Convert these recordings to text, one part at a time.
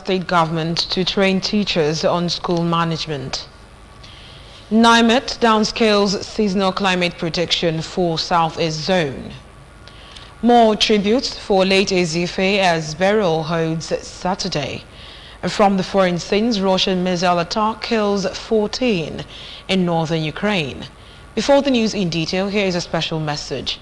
state government to train teachers on school management. NIMET downscales seasonal climate protection for Southeast Zone. More tributes for late Ezefe as burial holds Saturday. From the foreign scenes, Russian missile attack kills 14 in northern Ukraine. Before the news in detail, here is a special message.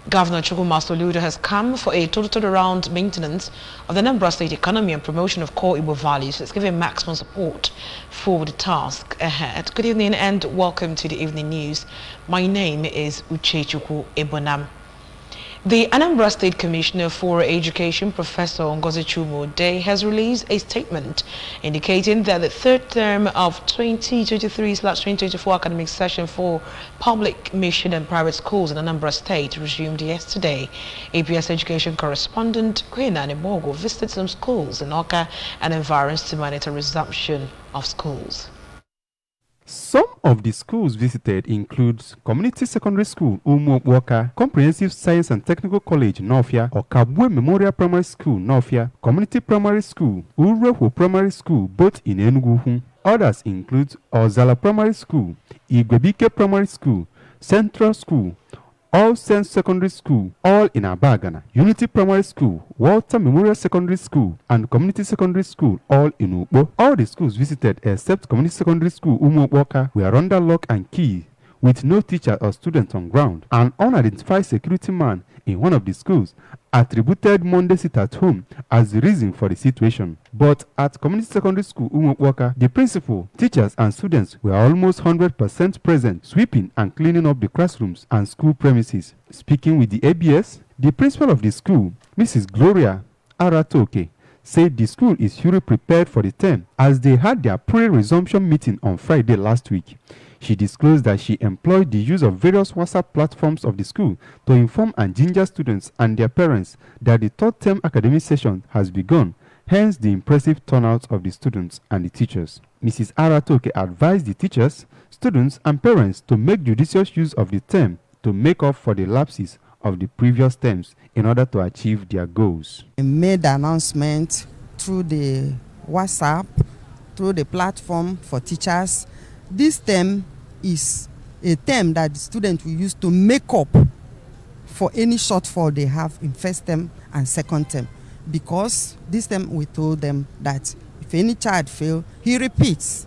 Governor Chukwuma Soludo has come for a total around maintenance of the Anambra State economy and promotion of core Igbo values. Let's give him maximum support for the task ahead. Good evening and welcome to the evening news. My name is Uchechukwu Ebonam. The Anambra State Commissioner for Education, Professor Ngozi Chumode, has released a statement indicating that the third term of 2023/2024 academic session for public, mission and private schools in Anambra State resumed yesterday. APS education correspondent Queen Animogo visited some schools in Oka and environs to monitor resumption of schools. Some of the schools visited include Community Secondary School, Umuokwoka, Comprehensive Science and Technical College, Nofia, Okabwe Memorial Primary School, Nofia, Community Primary School, Urehu Primary School, both in Enugu. Others include Ozala Primary School, Igwebike Primary School, Central School, All Saints Secondary School, all in Abagana, Unity Primary School, Walter Memorial Secondary School, and Community Secondary School, all in Ukbo. All the schools visited except Community Secondary School, Umuokwoka, were under lock and key, with no teacher or student on ground. An unidentified security man in one of the schools attributed Monday sit at home as the reason for the situation. But at Community Secondary School, Umuokwoka, the principal, teachers and students were almost 100% present, sweeping and cleaning up the classrooms and school premises. Speaking with the ABS, the principal of the school, Mrs. Gloria Aratoke, said the school is fully prepared for the term as they had their pre-resumption meeting on Friday last week. She disclosed that she employed the use of various WhatsApp platforms of the school to inform and ginger students and their parents that the third term academic session has begun, hence the impressive turnout of the students and the teachers. Mrs. Aratoke advised the teachers, students and parents to make judicious use of the term to make up for the lapses of the previous terms in order to achieve their goals. I made the announcement through the WhatsApp, through the platform for teachers. This term is a term that the students will use to make up for any shortfall they have in first term and second term. Because this term we told them that if any child fails, he repeats.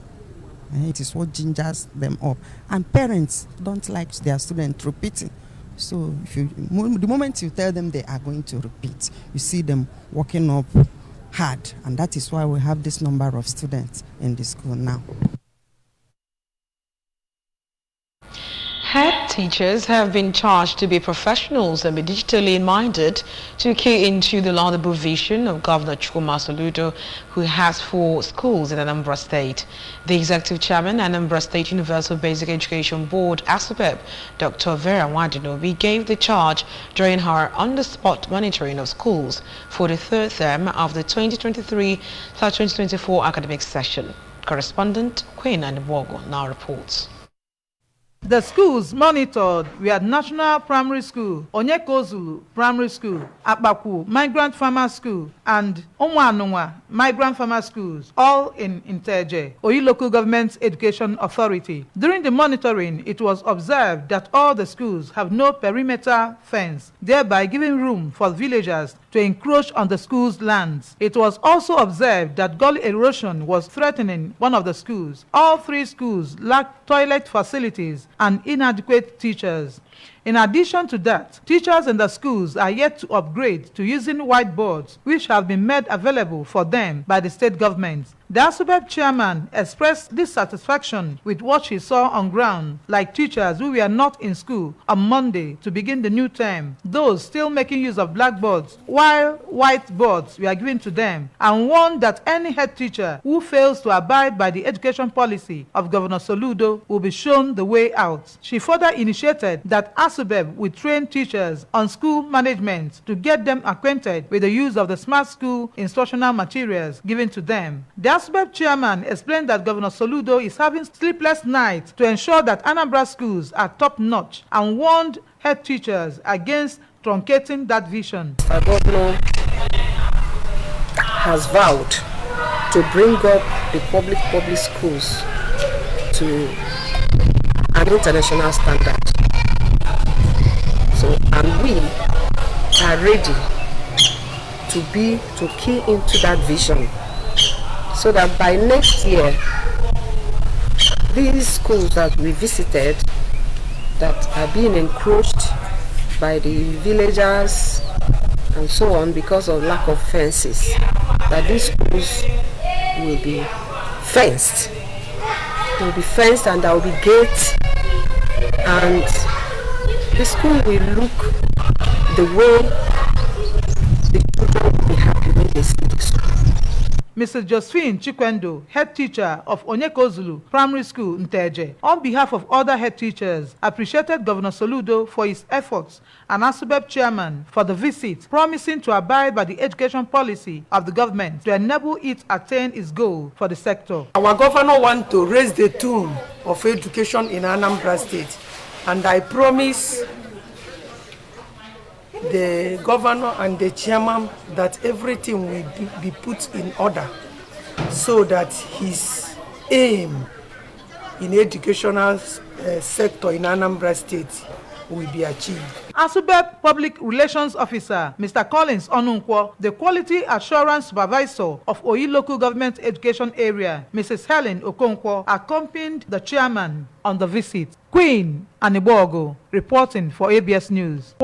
And it is what gingers them up. And parents don't like their students repeating. So the moment you tell them they are going to repeat, you see them working up hard. And that is why we have this number of students in the school now. Head teachers have been charged to be professionals and be digitally minded to key into the laudable vision of Governor Chukwuma Soludo, who has for schools in Anambra State. The Executive Chairman, Anambra State Universal Basic Education Board, ASUPEB, Dr. Vera Wadinobi, gave the charge during her on-the-spot monitoring of schools for the third term of the 2023/2024 academic session. Correspondent Queen Animogo now reports. The schools monitored were National Primary School, Onyekozulu Primary School, Akbaku Migrant Farmer School, and Onwanunwa Migrant Farmer Schools, all in Inteje, Oyi Local Government Education Authority. During the monitoring, it was observed that all the schools have no perimeter fence, thereby giving room for villagers to encroach on the school's lands. It was also observed that gully erosion was threatening one of the schools. All three schools lacked toilet facilities and inadequate teachers. In addition to that, teachers in the schools are yet to upgrade to using whiteboards, which have been made available for them by the state government. The ASUPEB chairman expressed dissatisfaction with what she saw on ground, like teachers who were not in school on Monday to begin the new term, those still making use of blackboards while whiteboards were given to them, and warned that any head teacher who fails to abide by the education policy of Governor Soludo will be shown the way out. She further initiated that ASUPEB will train teachers on school management to get them acquainted with the use of the smart school instructional materials given to them. The ASUPEB chairman explained that Governor Soludo is having sleepless nights to ensure that Anambra schools are top-notch and warned head teachers against truncating that vision. Our governor has vowed to bring up the public schools to an international standard. So, and we are ready to key into that vision, so that by next year, these schools that we visited that are being encroached by the villagers and so on because of lack of fences, that these schools will be fenced. They will be fenced and there will be gates, and the school will look the way the children will be happy when they see the school. Mrs. Josephine Chikwendo, head teacher of Onyekozulu Primary School, Nteje, on behalf of other head teachers, appreciated Governor Soludo for his efforts and ASUBEB chairman for the visit, promising to abide by the education policy of the government to enable it attain its goal for the sector. Our governor wants to raise the tune of education in Anambra State, and I promise the governor and the chairman that everything will be put in order so that his aim in educational sector in Anambra State will be achieved. ASUBEB Public Relations Officer, Mr. Collins Onunkwo, the Quality Assurance Supervisor of Oyi Local Government Education Area, Mrs. Helen Okonkwo, accompanied the chairman on the visit. Queen Anibogo, reporting for ABS News.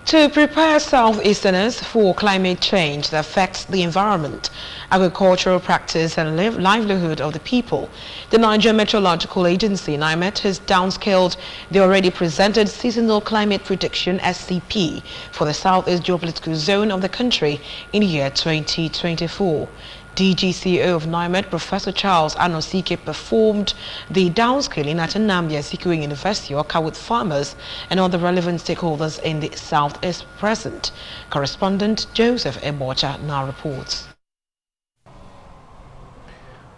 To prepare Southeasterners for climate change that affects the environment, agricultural practice and livelihood of the people, the Niger Meteorological Agency, NIMET, has downscaled the already presented Seasonal Climate Prediction (SCP) for the Southeast Geopolitical Zone of the country in the year 2024. DGCO of NIMET, Professor Charles Anosike, performed the downscaling at Nnamdi Azikiwe University, Awka, with farmers and other relevant stakeholders in the Southeast present. Correspondent Joseph Ebocha now reports.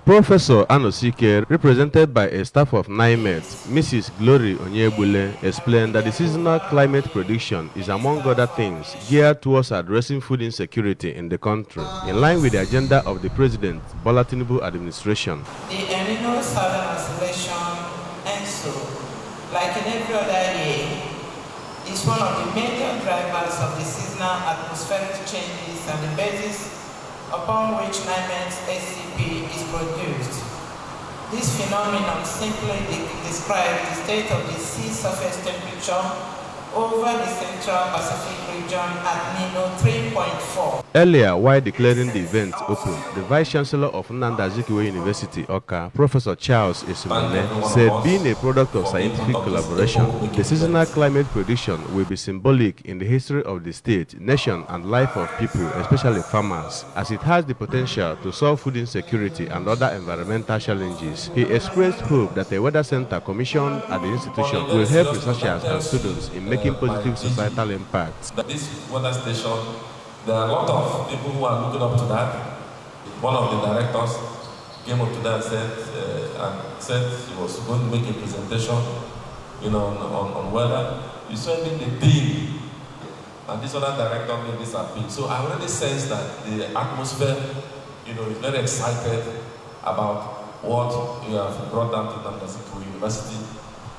Professor Anosike, represented by a staff of NIMET, Mrs. Glory Onyebule, explained that the seasonal climate prediction is, among other things, geared towards addressing food insecurity in the country, in line with the agenda of the President Bola Tinubu administration. The El Nino Southern Oscillation, ENSO, like in every other year, is one of the major drivers of the seasonal atmospheric changes and the basis upon which NIMET's SCP is produced. This phenomenon simply describes the state of the sea surface temperature over the Central Pacific region at Nino 3.4. Earlier, while declaring the event open, the Vice Chancellor of Nnamdi Azikiwe University, Awka, Professor Charles Esimone, said being a product of scientific collaboration, the seasonal climate prediction will be symbolic in the history of the state, nation, and life of people, especially farmers, as it has the potential to solve food insecurity and other environmental challenges. He expressed hope that a weather center commissioned at the institution will help researchers and students in making positive societal impacts. This weather station, there are a lot of people who are looking up to that. One of the directors came up to that and said he was going to make a presentation, on weather. He's sending the theme, and this other director made this appeal. So I already sense that the atmosphere, is very excited about what you have brought down to Nnamdi Azikiwe University,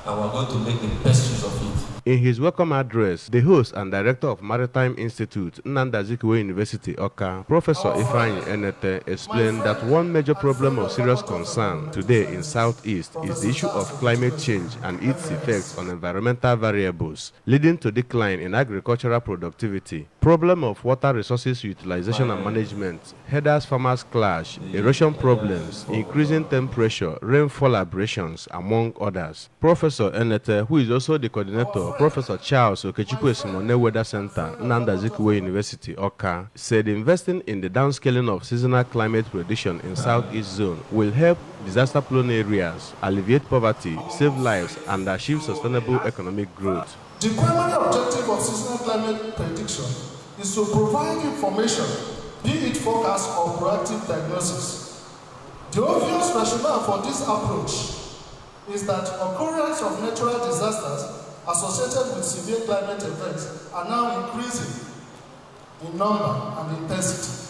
and we're going to make the best use of it. In his welcome address, the host and director of Maritime Institute, Nnamdi Azikiwe University, Awka, Professor Ifeanyi Enete, explained that one major problem of serious concern today in Southeast is the issue of climate change and its effects on environmental variables, leading to decline in agricultural productivity, problem of water resources utilization and management, herders farmers clash, erosion problems, increasing temperature, rainfall aberrations, among others. Professor Enete, who is also the coordinator, Professor Charles Okechukwu Esimone Weather Center, Nnamdi Azikiwe University, Awka, said investing in the downscaling of seasonal climate prediction in Southeast Zone will help disaster-prone areas, alleviate poverty, save lives, and achieve sustainable economic growth. The primary objective of seasonal climate prediction is to provide information, be it forecast or proactive diagnosis. The obvious rationale for this approach is that occurrence of natural disasters associated with severe climate events are now increasing in number and intensity.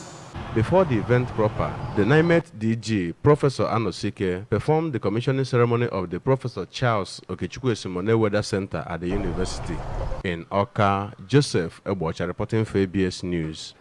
Before the event proper, the NIMET DG, Professor Anosike, performed the commissioning ceremony of the Professor Charles Okechukwu Simone Weather Center at the university. In Oka, Joseph Ebocha reporting for ABS News.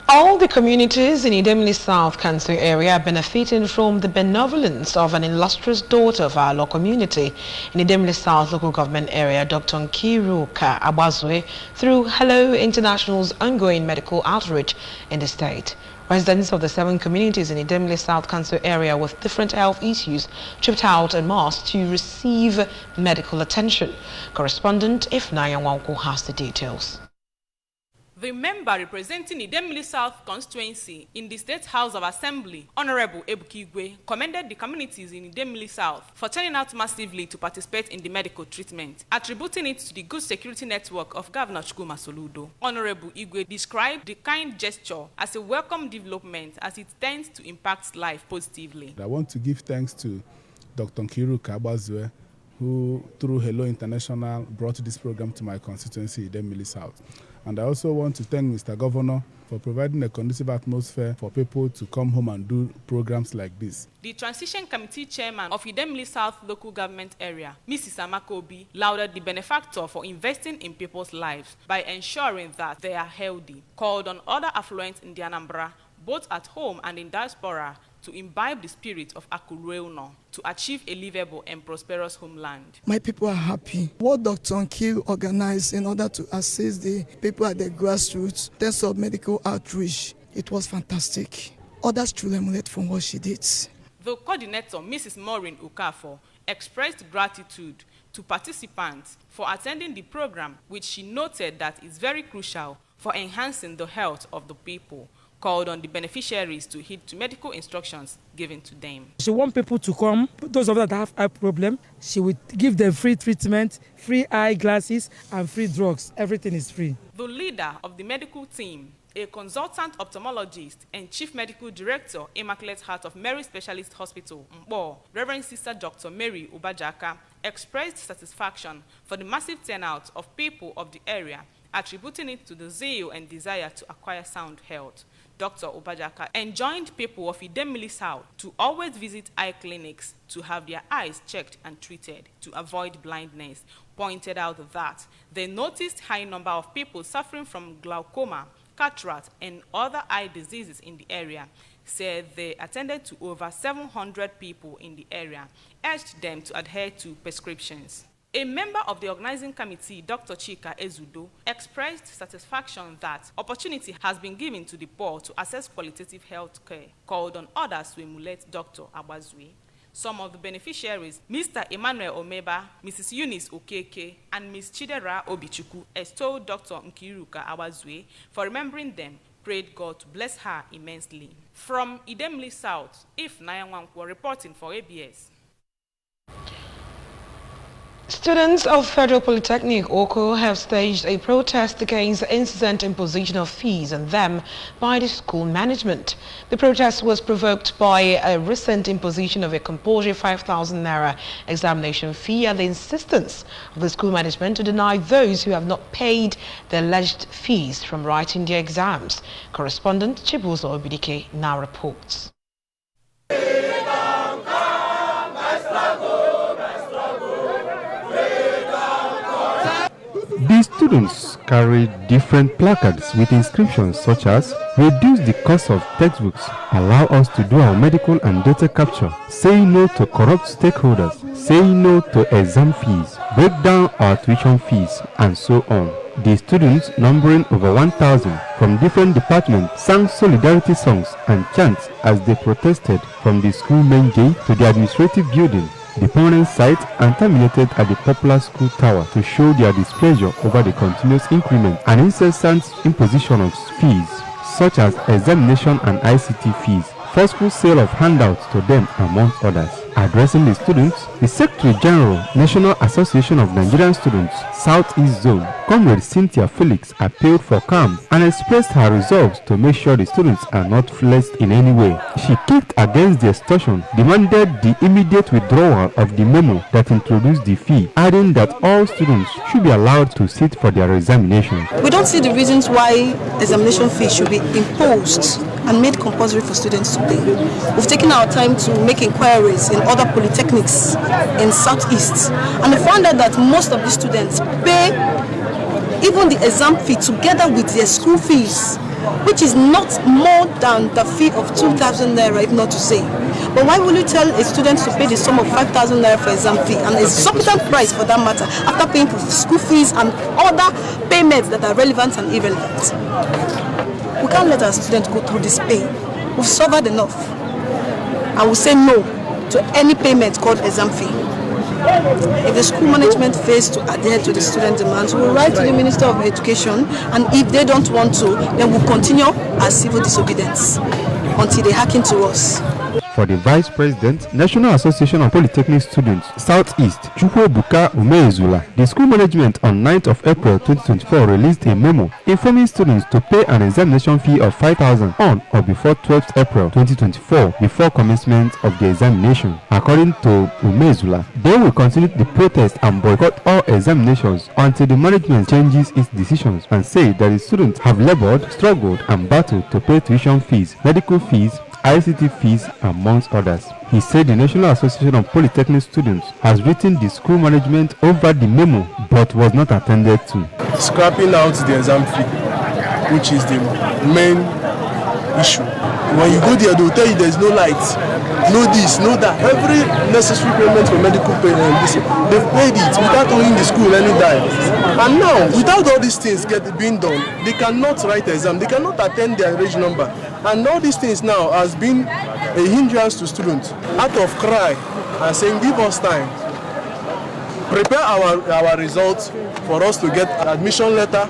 All the communities in Idemili South Council area are benefiting from the benevolence of an illustrious daughter of our local community in Idemili South local government area, Dr. Nkiruka Abazwe, through Hello International's ongoing medical outreach in the state. Residents of the 7 communities in Idemili South Council area with different health issues tripped out en masse to receive medical attention. Correspondent Ifnaya Wanko has the details. The member representing Idemili South constituency in the State House of Assembly, Honorable Ebuka Igwe, commended the communities in Idemili South for turning out massively to participate in the medical treatment, attributing it to the good security network of Governor Chukwuma Soludo. Honorable Igwe described the kind gesture as a welcome development as it tends to impact life positively. I want to give thanks to Dr. Nkiruka Abazwe, who through Hello International brought this program to my constituency, Idemili South. And I also want to thank Mr. Governor for providing a conducive atmosphere for people to come home and do programs like this. The Transition Committee Chairman of Idemili South Local Government Area, Mrs. Amakobi, lauded the benefactor for investing in people's lives by ensuring that they are healthy, called on other affluents in the Anambra, both at home and in diaspora, to imbibe the spirit of Akureuno to achieve a livable and prosperous homeland. My people are happy. What Dr. Nkiru organized in order to assist the people at the grassroots, in terms of medical outreach, it was fantastic. Others truly emulate from what she did. The coordinator, Mrs. Maureen Ukafo, expressed gratitude to participants for attending the program, which she noted that is very crucial for enhancing the health of the people, called on the beneficiaries to heed to medical instructions given to them. She wants people to come, those of them that have eye problem, she will give them free treatment, free eye glasses, and free drugs. Everything is free. The leader of the medical team, a consultant ophthalmologist and chief medical director, Immaculate Heart of Mary Specialist Hospital, Mbo, Reverend Sister Dr. Mary Ubajaka, expressed satisfaction for the massive turnout of people of the area, attributing it to the zeal and desire to acquire sound health. Dr. Ubajaka enjoined people of Idemili South to always visit eye clinics to have their eyes checked and treated to avoid blindness, pointed out that they noticed high number of people suffering from glaucoma, cataract, and other eye diseases in the area. Said they attended to over 700 people in the area, urged them to adhere to prescriptions. A member of the organizing committee, Dr. Chika Ezudo, expressed satisfaction that opportunity has been given to the poor to access qualitative health care, called on others to emulate Dr. Abazwe. Some of the beneficiaries, Mr. Emmanuel Omeba, Mrs. Eunice Okeke, and Ms. Chidera Obichuku, extolled Dr. Nkiruka Abazwe for remembering them, prayed God to bless her immensely. From Idemili South, Ifnaya Wanko reporting for ABS. Students of Federal Polytechnic Oko have staged a protest against the incessant imposition of fees on them by the school management. The protest was provoked by a recent imposition of a compulsory 5,000 naira examination fee and the insistence of the school management to deny those who have not paid the alleged fees from writing their exams. Correspondent Chibuzo Obidike now reports. The students carried different placards with inscriptions such as "Reduce the cost of textbooks, allow us to do our medical and data capture, say no to corrupt stakeholders, say no to exam fees, break down our tuition fees," and so on. The students, numbering over 1,000 from different departments, sang solidarity songs and chants as they protested from the school main gate to the administrative building, the permanent site, and terminated at the popular school tower to show their displeasure over the continuous increment and incessant imposition of fees, such as examination and ICT fees, forceful sale of handouts to them, amongst others. Addressing the students, the Secretary General, National Association of Nigerian Students, Southeast Zone, Comrade Cynthia Felix, appealed for calm and expressed her resolve to make sure the students are not fleeced in any way. She kicked against the extortion, demanded the immediate withdrawal of the memo that introduced the fee, adding that all students should be allowed to sit for their examination. We don't see the reasons why examination fee should be imposed and made compulsory for students to pay. We've taken our time to make inquiries in other polytechnics in Southeast, and we found out that most of the students pay even the exam fee together with their school fees, which is not more than the fee of 2,000 naira, if not to say. But why will you tell a student to pay the sum of 5,000 naira for exam fee and a exorbitant price for that matter after paying for school fees and other payments that are relevant and irrelevant? We can't let our students go through this pain. We've suffered enough. And we say no to any payment called exam fee. If the school management fails to adhere to the student demands, we'll write to the Minister of Education, and if they don't want to, then we'll continue our civil disobedience until they hearken to us. For the Vice President, National Association of Polytechnic Students, Southeast, Chukwuebuka Umezula, the school management on 9th of April 2024 released a memo informing students to pay an examination fee of 5,000 on or before 12th April 2024 before commencement of the examination. According to Umezula, they will continue the protest and boycott all examinations until the management changes its decisions, and say that the students have labored, struggled, and battled to pay tuition fees, medical fees, ICT fees, amongst others. He said the National Association of Polytechnic Students has written the school management over the memo but was not attended to. Scrapping out the exam fee, which is the main issue. When you go there, they will tell you there's no light, no this, no that. Every necessary payment for medical payment, they've paid it without owing the school any dime. And now, without all these things being done, they cannot write the exam, they cannot attend their reg number. And all these things now has been a hindrance to students. Out of cry and saying, give us time. Prepare our results for us to get an admission letter,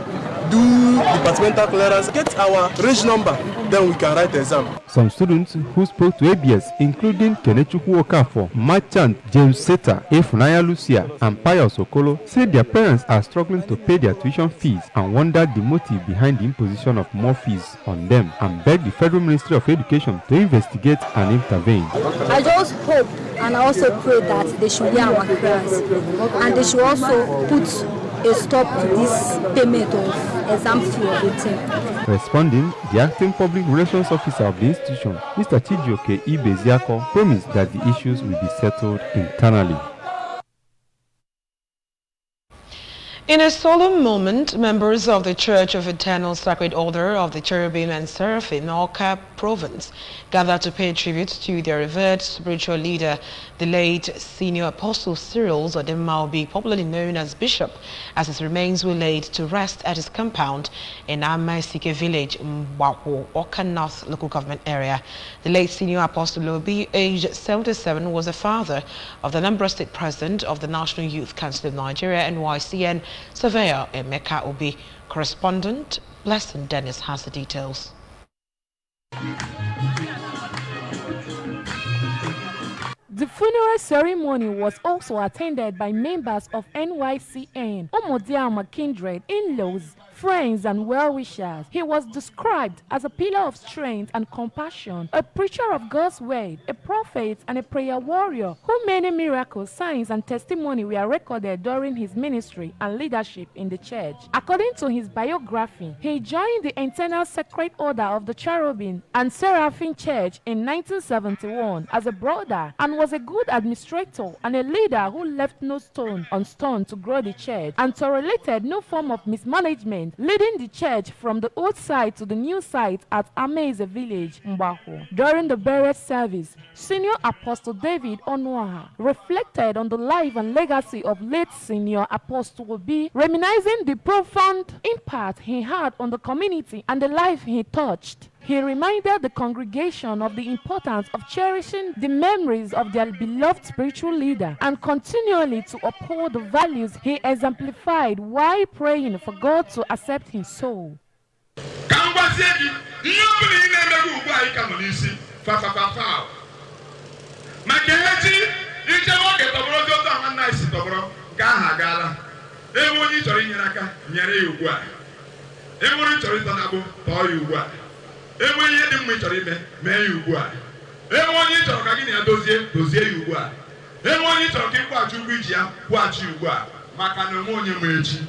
do departmental clearance, get our reg number, then we can write the exam. Some students who spoke to ABS, including Kenechukwu Okafor, Merchant James Seta, Efunaya Lucia, and Pius Okolo, said their parents are struggling to pay their tuition fees and wondered the motive behind the imposition of more fees on them, and begged the Federal Ministry of Education to investigate and intervene. I just hope and I also pray that they should hear our prayers, and they should also put a stop to this payment of exam fee of the team. Responding, the acting public relations officer of the institution, Mr. Chijioke Ibeziako, promised that the issues will be settled internally. In a solemn moment, members of the Church of Eternal Sacred Order of the Cherubim and Seraphim, Awka Province, gathered to pay tribute to their revered spiritual leader, the late Senior Apostle Cyril Zodimmaobi, popularly known as Bishop, as his remains were laid to rest at his compound in Amaisike village, Mbakwo, Awka North local government area. The late Senior Apostle Obi, aged 77, was the father of the Anambra State President of the National Youth Council of Nigeria, NYCN, Surveyor Emeka Obi. Correspondent Blessing Dennis has the details. The funeral ceremony was also attended by members of NYCN, Omodiama kindred, in-laws, friends and well-wishers. He was described as a pillar of strength and compassion, a preacher of God's word, a prophet and a prayer warrior, whom many miracles, signs and testimony were recorded during his ministry and leadership in the church. According to his biography, he joined the Eternal Sacred Order of the Cherubim and Seraphim Church in 1971 as a brother, and was a good administrator and a leader who left no stone unturned to grow the church and tolerated no form of mismanagement, leading the church from the old site to the new site at Amaise village, Mbakwo. During the burial service, Senior Apostle David Onuaha reflected on the life and legacy of late Senior Apostle Obi, reminiscing the profound impact he had on the community and the life he touched. He reminded the congregation of the importance of cherishing the memories of their beloved spiritual leader and continually to uphold the values he exemplified while praying for God to accept his soul. Makehachi ọbụrụ nke ahụ agaala enwe onye chọrọ inyere aka nyere ya ugbu a enwe onye chọrọ ịtọ na-agbụ tọọ ya ugbu a enwe ihe dị mma ị chọrọ ime mee ya ugbu a enwe onye chọrọ ka gị na ya dozie ya ugbu a enwe onye chọrọ ka ịkwụghachi ụgwọ iji ya kwụghachi ugbu a maka na onwe onye ma echi.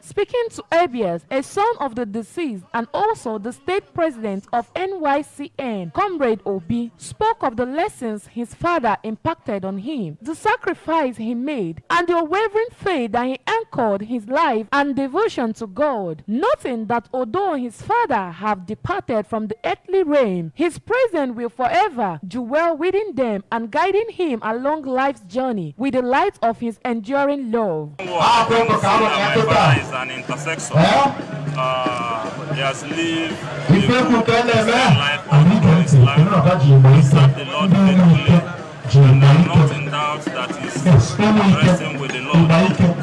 Speaking to ABS, a son of the deceased and also the state president of NYCN, Comrade Obi, spoke of the lessons his father impacted on him, the sacrifice he made, and the unwavering faith that he anchored his life and devotion to God, noting that although his father have departed from the earthly realm, his presence will forever dwell within them and guiding him along life's journey with the light of his enduring love. An intersection. He has lived a life of his life. He served the Lord faithfully, and I'm not in doubt that he's resting with the Lord. Today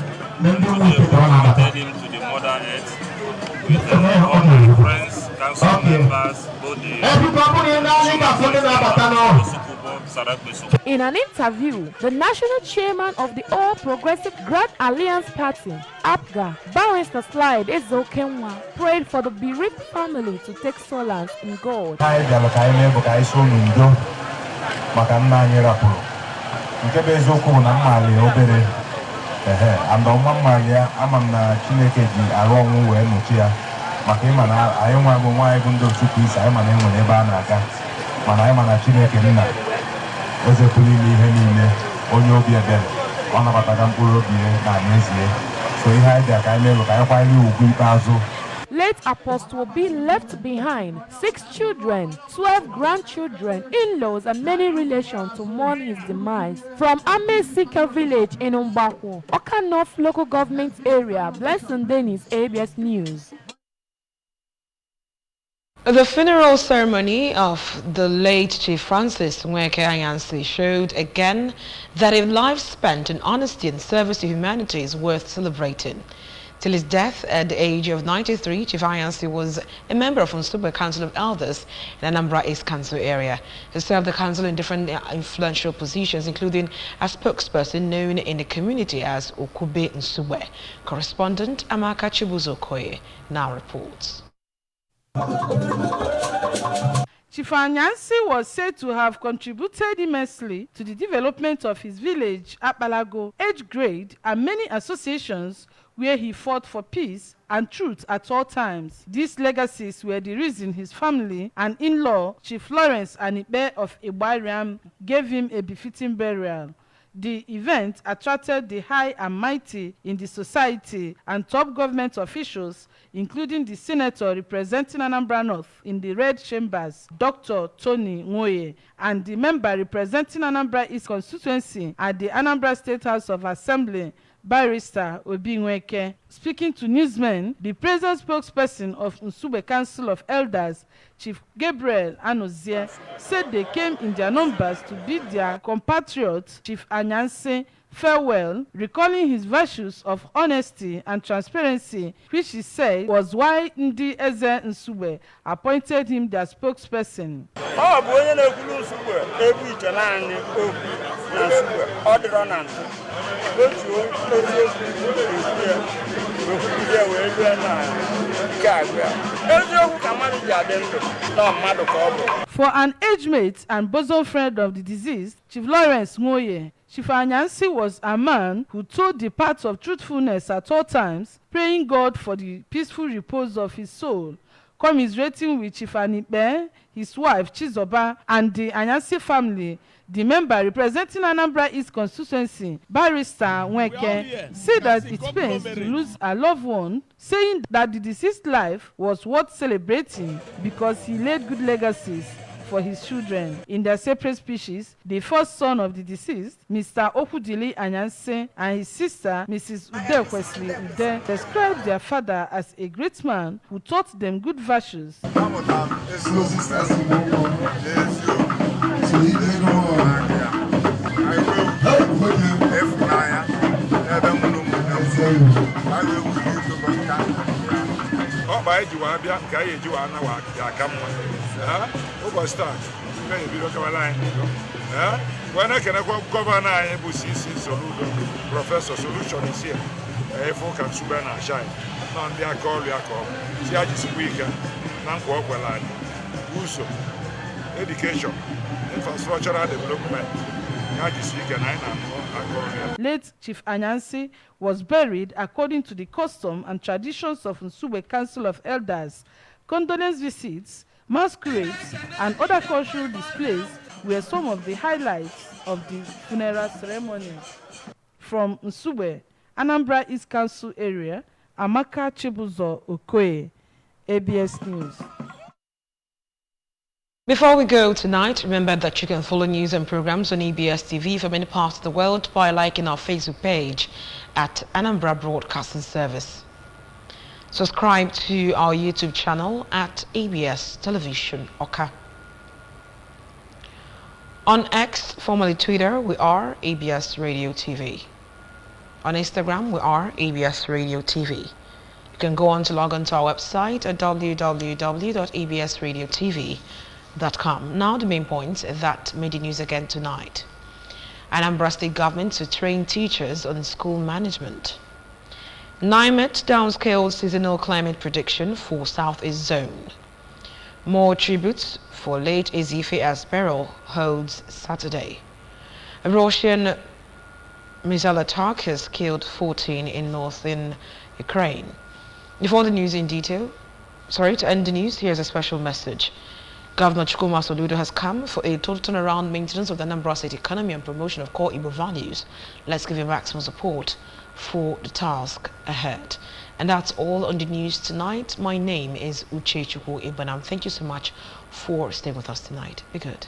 we committed him to the Mother Earth with all my friends, council members, both the In an interview, the national chairman of the All Progressive Grand Alliance Party, APGA, Barrister Slide Ezokenwa, prayed for the bereaved family to take solace in God. Late Apostle B left behind 6 children, 12 grandchildren, in-laws, and many relations to mourn his demise. From Amesika village in Umbako, Oka North local government area, Blessing Dennis, ABS News. The funeral ceremony of the late Chief Francis Nweke Anyansi showed again that a life spent in honesty and service to humanity is worth celebrating. Till his death at the age of 93, Chief Anyansi was a member of Nsugbe Council of Elders in Anambra East Council area. He served the council in different influential positions, including as spokesperson known in the community as Okube Nsugbe. Correspondent Amaka Chibuzo Koye now reports. Chief Anyansi was said to have contributed immensely to the development of his village, Apalago, Age Grade, and many associations where he fought for peace and truth at all times. These legacies were the reason his family and in-law, Chief Lawrence Anibe of Igbariam, gave him a befitting burial. The event attracted the high and mighty in the society and top government officials, including the senator representing Anambra North in the Red Chambers, Dr. Tony Nwoye, and the member representing Anambra East constituency at the Anambra State House of Assembly, Barrister Obi Nweke. Speaking to newsmen, the present spokesperson of Nsugbe Council of Elders, Chief Gabriel Anozie, said they came in their numbers to bid their compatriot, Chief Anyansi, farewell, recalling his virtues of honesty and transparency, which he said was why Ndi Eze Nsugbe appointed him their spokesperson. For an age mate and bosom friend of the deceased, Chief Lawrence Nwoye, Chief Anyansi was a man who told the path of truthfulness at all times, praying God for the peaceful repose of his soul, commiserating with Chief Anibe, his wife Chizoba, and the Anyansi family. The member representing Anambra East constituency, Barrister Nweke, said that it pains to lose a loved one, saying that the deceased life was worth celebrating because he laid good legacies for his children. In their separate speeches, the first son of the deceased, Mr. Okudili Anyansi, and his sister, Mrs. Ude Wesley Ude, described their father as a great man who taught them good virtues. ka ebido kawala anyị bido wena kene gọvanọ anyị bụ CC Soludo Prọfesọ Solution isi efe ụka nsube na ashai na ndị aka ọrụ ya ka ọ si ajisikwa ike na nkwa ọkwela anyị uso education infrastructural development ya jisi ike na anyị na aka ọrụ ya. Late Chief Anyansi was buried according to the custom and traditions of Nsugbe Council of Elders. Condolence visits, masquerades, and other cultural displays were some of the highlights of the funeral ceremony. From Nsugbe, Anambra East Council area, Amaka Chibuzo Okoye, ABS News. Before we go tonight, remember that you can follow news and programs on ABS TV from any part of the world by liking our Facebook page at Anambra Broadcasting Service. Subscribe to our YouTube channel at ABS Television Oka. On X, formerly Twitter, we are ABS Radio TV. On Instagram, we are ABS Radio TV. You can go on to log on to our website at www.absradiotv.com. Now the main points that made the news again tonight. Anambra State government to train teachers on school management. NIMET downscaled seasonal climate prediction for Southeast Zone. More tributes for late Ezefe Asperol holds Saturday. A Russian missile attack has killed 14 in northern Ukraine. Before the news in detail, to end the news, here's a special message. Governor Chukwuma Soludo has come for a total turnaround maintenance of the Anambra State economy and promotion of core Igbo values. Let's give him maximum support for the task ahead. And that's all on the news tonight. My name is Uche Chukwu Ibanam. Thank you so much for staying with us tonight. Be good.